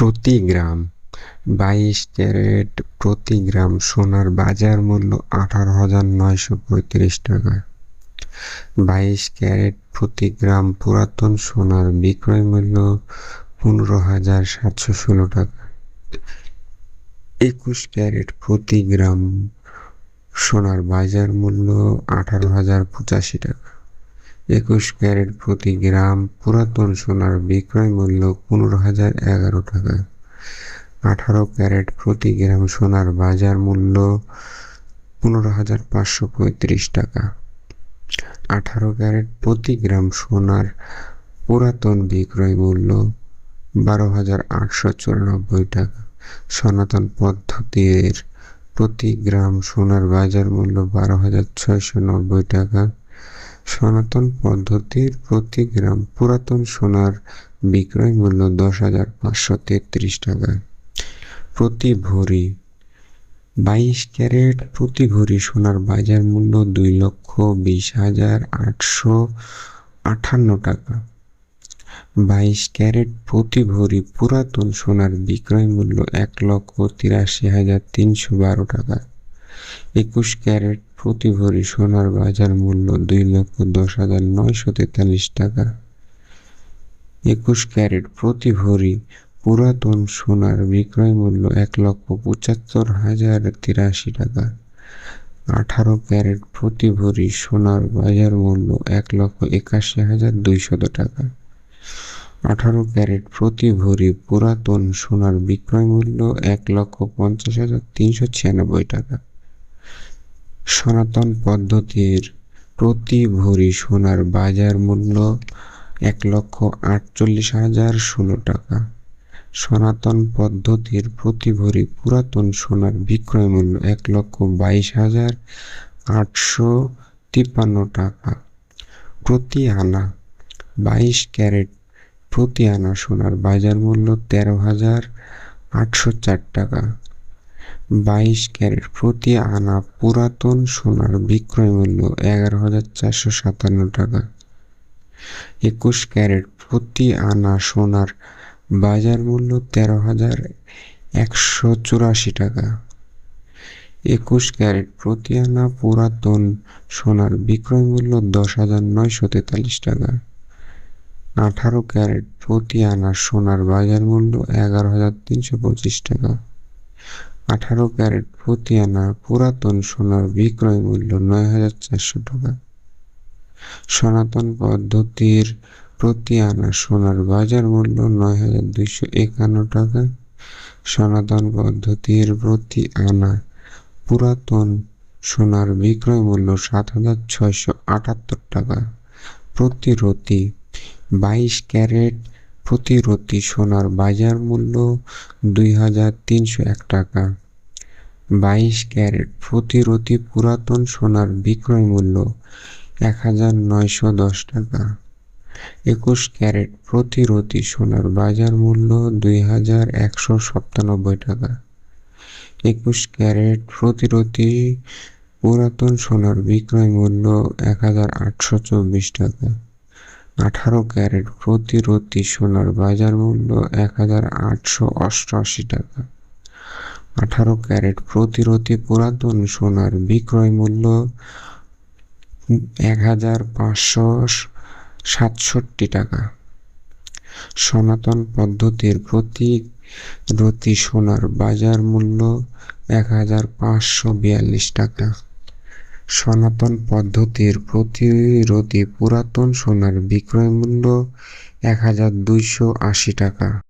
প্রতি গ্রাম ২২ ক্যারেট প্রতি গ্রাম সোনার বাজার মূল্য ১৮,৯৩৫ টাকা। ২২ ক্যারেট প্রতি গ্রাম পুরাতন সোনার বিক্রয় মূল্য ১৫,৭১৬ টাকা। ২১ ক্যারেট প্রতি গ্রাম সোনার বাজার মূল্য ১৮,০৮৫ টাকা। ২১ ক্যারেট প্রতি গ্রাম পুরাতন সোনার বিক্রয় মূল্য ১৫,০১১ টাকা। ১৮ ক্যারেট প্রতি গ্রাম সোনার বাজার মূল্য ১৫,৫৩৫ টাকা। ১৮ ক্যারেট প্রতি গ্রাম সোনার পুরাতন বিক্রয় মূল্য ১২,৮৯৪ টাকা। সনাতন পদ্ধতির প্রতি গ্রাম সোনার বাজার মূল্য ১২,৬৯০ টাকা। সনাতন পদ্ধতির প্রতি গ্রাম পুরাতন সোনার বিক্রয় মূল্য ১০,৫৩৩ টাকা। প্রতি ভরি ২২ ক্যারেট প্রতি ভরি সোনার বাজার মূল্য ২,২০,৮৫৮ টাকা। ২২ ক্যারেট প্রতি ভরি পুরাতন সোনার বিক্রয় মূল্য ১,৮৩,৩১২ টাকা। ২১ ক্যারেট প্রতি ভরি সোনার বাজার মূল্য ২,১০,৯৪৩ টাকা। ২১ ক্যারেট প্রতি ভরি পুরাতন সোনার বিক্রয় মূল্য ১,৭৫,০৮৩ টাকা। ১৮ ক্যারেট প্রতি ভরি সোনার বাজার মূল্য ১,৮১,২০০ টাকা। ১৮ ক্যারেট প্রতি ভরি পুরাতন সোনার বিক্রয় মূল্য ১,৫০,৩৯৬ টাকা। সনাতন পদ্ধতির প্রতি ভরি সোনার বাজার মূল্য ১,৪৮,০১৬ টাকা। সনাতন পদ্ধতির প্রতি ভরি পুরাতন সোনার বিক্রয় মূল্য ১,২২,৮৫৩ টাকা। প্রতি আনা ২২ ক্যারেট প্রতি আনা সোনার বাজার মূল্য ১৩,৮০৪ টাকা। ২২ ক্যারেট প্রতি আনা পুরাতন সোনার বিক্রয় মূল্য ১১,৪৫৭ টাকা। ২১ ক্যারেট প্রতি আনা সোনার বাজার মূল্য ১৩,১৮৪ টাকা। ২১ ক্যারেট প্রতি আনা পুরাতন সোনার বিক্রয় মূল্য ১০,৯৪৩ টাকা। ১৮ ক্যারেট প্রতি আনা সোনার বাজার মূল্য ১১,৩২৫ টাকা। ১৮ ক্যারেট প্রতি আনা পুরাতন সোনার বিক্রয় মূল্য ৯,৪০০ টাকা। সনাতন পদ্ধতির প্রতি আনা সোনার বাজার মূল্য ৯,২৫১ টাকা। সনাতন পদ্ধতির প্রতি আনা পুরাতন সোনার বিক্রয় মূল্য ৭,৬৭৮ টাকা। প্রতি রতি ২২ ক্যারেট প্রতি রতি সোনার বাজার মূল্য ২,৩০১ টাকা। ২২ ক্যারেট প্রতি রতি পুরাতন সোনার বিক্রয় মূল্য ১,৯১০ টাকা। ২১ ক্যারেট প্রতি রতি সোনার বাজার মূল্য ২,১৯৭ টাকা। ২১ ক্যারেট প্রতি রতি পুরাতন সোনার বিক্রয় মূল্য ১,৮২৪ টাকা। ১৮ ক্যারেট প্রতি রতি সোনার বাজার মূল্য ১,৮৮৮ টাকা। ১৮ ক্যারেট প্রতি রতি পুরাতন সোনার বিক্রয় মূল্য ১,৫৬৭ টাকা। সনাতন পদ্ধতির প্রতি রতি সোনার বাজার মূল্য ১,৫৪২ টাকা। সনাতন পদ্ধতির প্রতি রতি পুরাতন সোনার বিক্রয় মূল্য ১,২৮০ টাকা।